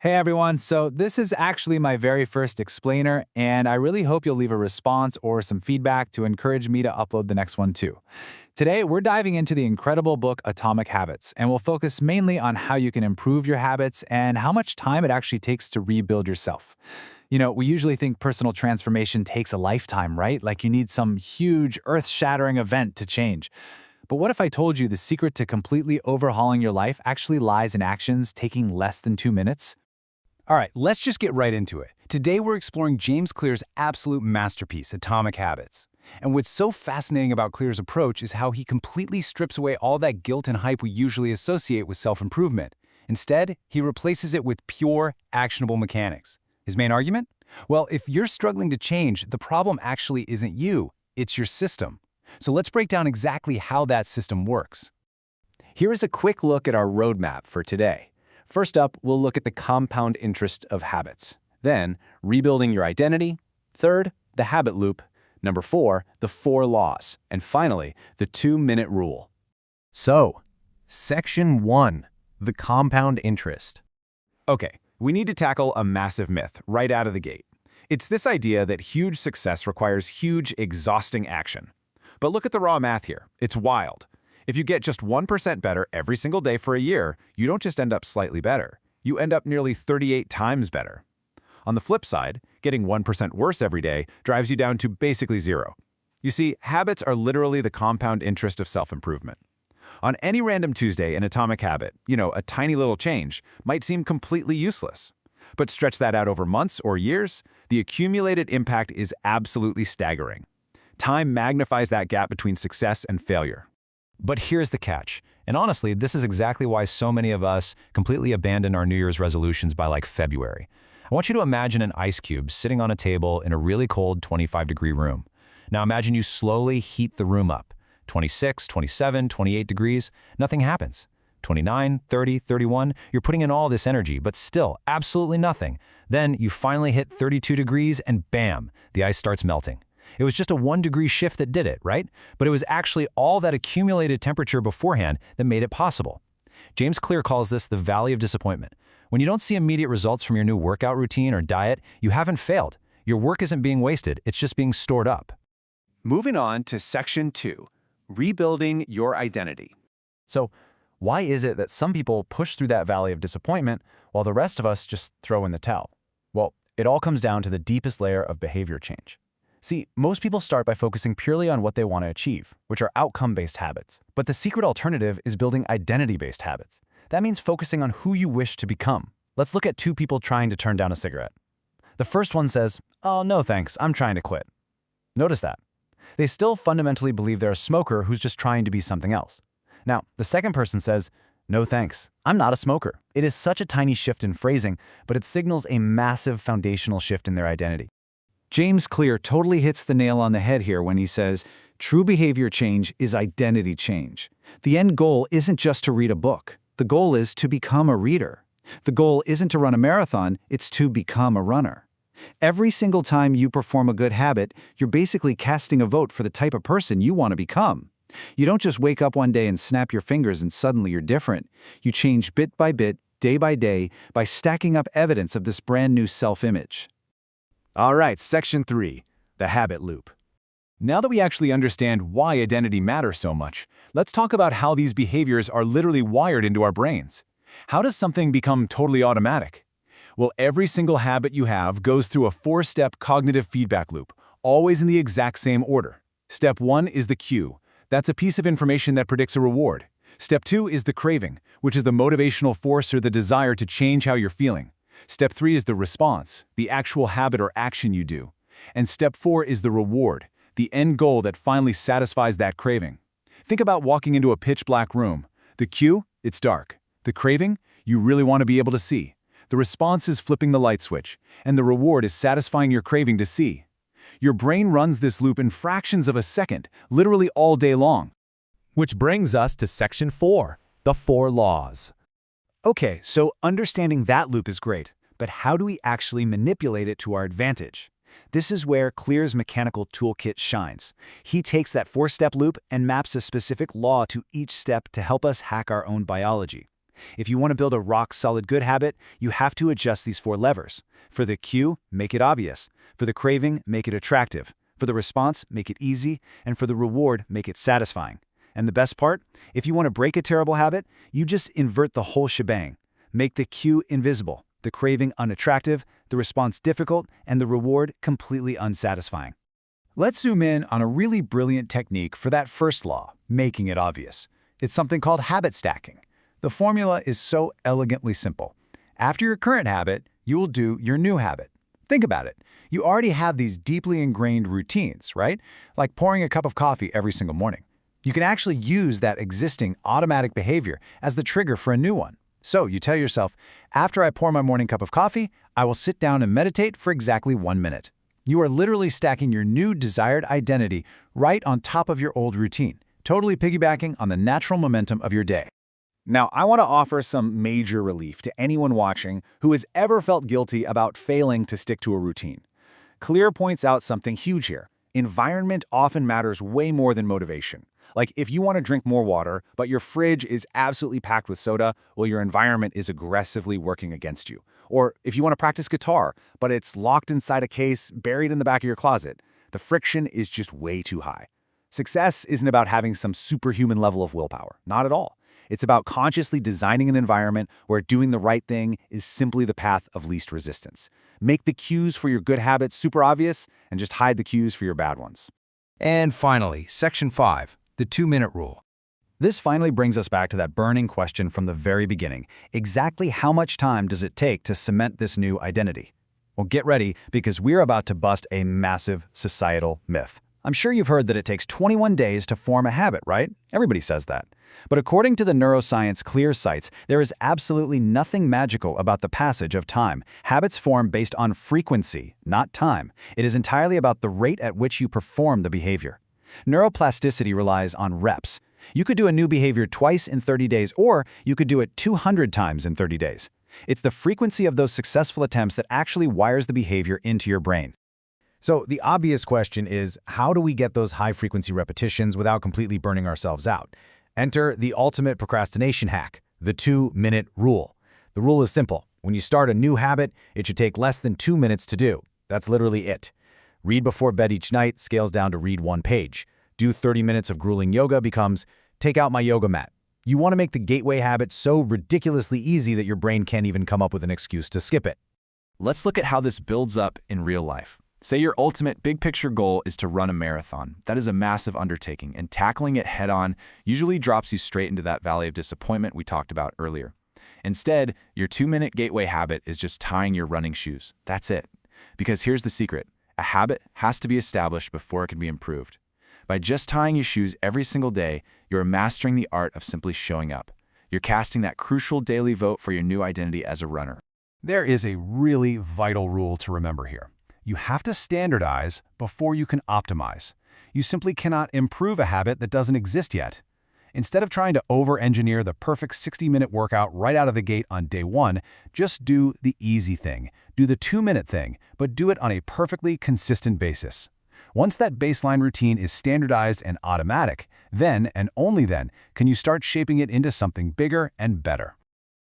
Hey everyone, so this is actually my very first explainer, and I really hope you'll leave a response or some feedback to encourage me to upload the next one too. Today, we're diving into the incredible book Atomic Habits, and we'll focus mainly on how you can improve your habits and how much time it actually takes to rebuild yourself. We usually think personal transformation takes a lifetime, right? Like you need some huge, earth-shattering event to change. But what if I told you the secret to completely overhauling your life actually lies in actions taking less than 2 minutes? All right, let's just get right into it. Today we're exploring James Clear's absolute masterpiece, Atomic Habits. And what's so fascinating about Clear's approach is how he completely strips away all that guilt and hype we usually associate with self-improvement. Instead, he replaces it with pure, actionable mechanics. His main argument? Well, if you're struggling to change, the problem actually isn't you, it's your system. So let's break down exactly how that system works. Here is a quick look at our roadmap for today. First up, we'll look at the compound interest of habits. Then, rebuilding your identity. Third, the habit loop. Number 4, the 4 laws. And finally, the 2-minute rule. So, Section 1, the compound interest. Okay, we need to tackle a massive myth right out of the gate. It's this idea that huge success requires huge, exhausting action. But look at the raw math here. It's wild. If you get just 1% better every single day for a year, you don't just end up slightly better. You end up nearly 38 times better. On the flip side, getting 1% worse every day drives you down to basically 0. You see, habits are literally the compound interest of self-improvement. On any random Tuesday, an atomic habit, a tiny little change, might seem completely useless. But stretch that out over months or years, the accumulated impact is absolutely staggering. Time magnifies that gap between success and failure. But here's the catch. And honestly, this is exactly why so many of us completely abandon our New Year's resolutions by like February. I want you to imagine an ice cube sitting on a table in a really cold 25-degree room. Now imagine you slowly heat the room up. 26, 27, 28 degrees, nothing happens. 29, 30, 31, you're putting in all this energy, but still absolutely nothing. Then you finally hit 32 degrees and bam, the ice starts melting. It was just a 1-degree shift that did it, right? But it was actually all that accumulated temperature beforehand that made it possible. James Clear calls this the valley of disappointment. When you don't see immediate results from your new workout routine or diet, you haven't failed. Your work isn't being wasted, it's just being stored up. Moving on to Section 2, rebuilding your identity. So, why is it that some people push through that valley of disappointment while the rest of us just throw in the towel? Well, it all comes down to the deepest layer of behavior change. See, most people start by focusing purely on what they want to achieve, which are outcome-based habits. But the secret alternative is building identity-based habits. That means focusing on who you wish to become. Let's look at 2 people trying to turn down a cigarette. The first one says, "Oh, no thanks, I'm trying to quit." Notice that. They still fundamentally believe they're a smoker who's just trying to be something else. Now, the second person says, "No thanks, I'm not a smoker." It is such a tiny shift in phrasing, but it signals a massive foundational shift in their identity. James Clear totally hits the nail on the head here when he says, true behavior change is identity change. The end goal isn't just to read a book. The goal is to become a reader. The goal isn't to run a marathon, it's to become a runner. Every single time you perform a good habit, you're basically casting a vote for the type of person you want to become. You don't just wake up one day and snap your fingers and suddenly you're different. You change bit by bit, day by day, by stacking up evidence of this brand new self-image. All right, Section 3, the habit loop. Now that we actually understand why identity matters so much, let's talk about how these behaviors are literally wired into our brains. How does something become totally automatic? Well, every single habit you have goes through a 4-step cognitive feedback loop, always in the exact same order. Step 1 is the cue. That's a piece of information that predicts a reward. Step 2 is the craving, which is the motivational force or the desire to change how you're feeling. Step 3 is the response, the actual habit or action you do. And Step 4 is the reward, the end goal that finally satisfies that craving. Think about walking into a pitch-black room. The cue? It's dark. The craving? You really want to be able to see. The response is flipping the light switch, and the reward is satisfying your craving to see. Your brain runs this loop in fractions of a second, literally all day long. Which brings us to Section 4, the 4 laws. Okay, so understanding that loop is great, but how do we actually manipulate it to our advantage? This is where Clear's mechanical toolkit shines. He takes that 4-step loop and maps a specific law to each step to help us hack our own biology. If you want to build a rock-solid good habit, you have to adjust these 4 levers. For the cue, make it obvious. For the craving, make it attractive. For the response, make it easy. And for the reward, make it satisfying. And the best part? If you want to break a terrible habit, you just invert the whole shebang. Make the cue invisible, the craving unattractive, the response difficult, and the reward completely unsatisfying. Let's zoom in on a really brilliant technique for that first law, making it obvious. It's something called habit stacking. The formula is so elegantly simple. After your current habit, you will do your new habit. Think about it. You already have these deeply ingrained routines, right? Like pouring a cup of coffee every single morning. You can actually use that existing automatic behavior as the trigger for a new one. So you tell yourself, after I pour my morning cup of coffee, I will sit down and meditate for exactly 1 minute. You are literally stacking your new desired identity right on top of your old routine, totally piggybacking on the natural momentum of your day. Now, I want to offer some major relief to anyone watching who has ever felt guilty about failing to stick to a routine. Clear points out something huge here. Environment often matters way more than motivation. Like if you want to drink more water, but your fridge is absolutely packed with soda, well, your environment is aggressively working against you. Or if you want to practice guitar, but it's locked inside a case, buried in the back of your closet, the friction is just way too high. Success isn't about having some superhuman level of willpower. Not at all. It's about consciously designing an environment where doing the right thing is simply the path of least resistance. Make the cues for your good habits super obvious and just hide the cues for your bad ones. And finally, Section 5, the 2-minute rule. This finally brings us back to that burning question from the very beginning. Exactly how much time does it take to cement this new identity? Well, get ready, because we're about to bust a massive societal myth. I'm sure you've heard that it takes 21 days to form a habit, right? Everybody says that. But according to the neuroscience Clear sites, there is absolutely nothing magical about the passage of time. Habits form based on frequency, not time. It is entirely about the rate at which you perform the behavior. Neuroplasticity relies on reps. You could do a new behavior twice in 30 days, or you could do it 200 times in 30 days. It's the frequency of those successful attempts that actually wires the behavior into your brain. So the obvious question is, how do we get those high-frequency repetitions without completely burning ourselves out? Enter the ultimate procrastination hack, the 2-minute rule. The rule is simple. When you start a new habit, it should take less than 2 minutes to do. That's literally it. Read before bed each night scales down to read 1 page. Do 30 minutes of grueling yoga becomes take out my yoga mat. You want to make the gateway habit so ridiculously easy that your brain can't even come up with an excuse to skip it. Let's look at how this builds up in real life. Say your ultimate big-picture goal is to run a marathon. That is a massive undertaking, and tackling it head-on usually drops you straight into that valley of disappointment we talked about earlier. Instead, your 2-minute gateway habit is just tying your running shoes. That's it. Because here's the secret. A habit has to be established before it can be improved. By just tying your shoes every single day, you're mastering the art of simply showing up. You're casting that crucial daily vote for your new identity as a runner. There is a really vital rule to remember here. You have to standardize before you can optimize. You simply cannot improve a habit that doesn't exist yet. Instead of trying to over-engineer the perfect 60-minute workout right out of the gate on day 1, just do the easy thing. Do the 2-minute thing, but do it on a perfectly consistent basis. Once that baseline routine is standardized and automatic, then, and only then, can you start shaping it into something bigger and better.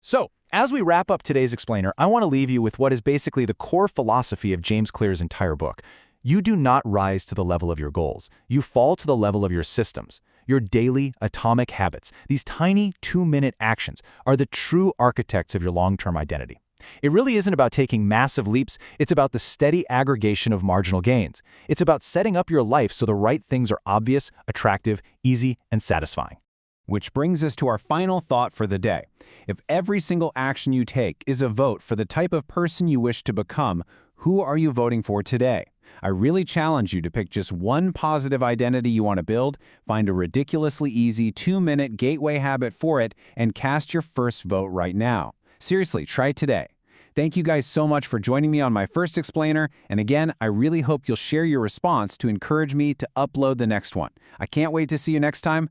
So, as we wrap up today's explainer, I want to leave you with what is basically the core philosophy of James Clear's entire book. You do not rise to the level of your goals. You fall to the level of your systems. Your daily, atomic habits, these tiny 2-minute actions, are the true architects of your long-term identity. It really isn't about taking massive leaps, it's about the steady aggregation of marginal gains. It's about setting up your life so the right things are obvious, attractive, easy, and satisfying. Which brings us to our final thought for the day. If every single action you take is a vote for the type of person you wish to become, who are you voting for today? I really challenge you to pick just one positive identity you want to build, find a ridiculously easy 2-minute gateway habit for it, and cast your first vote right now. Seriously, try it today. Thank you guys so much for joining me on my first explainer, and again, I really hope you'll share your response to encourage me to upload the next one. I can't wait to see you next time.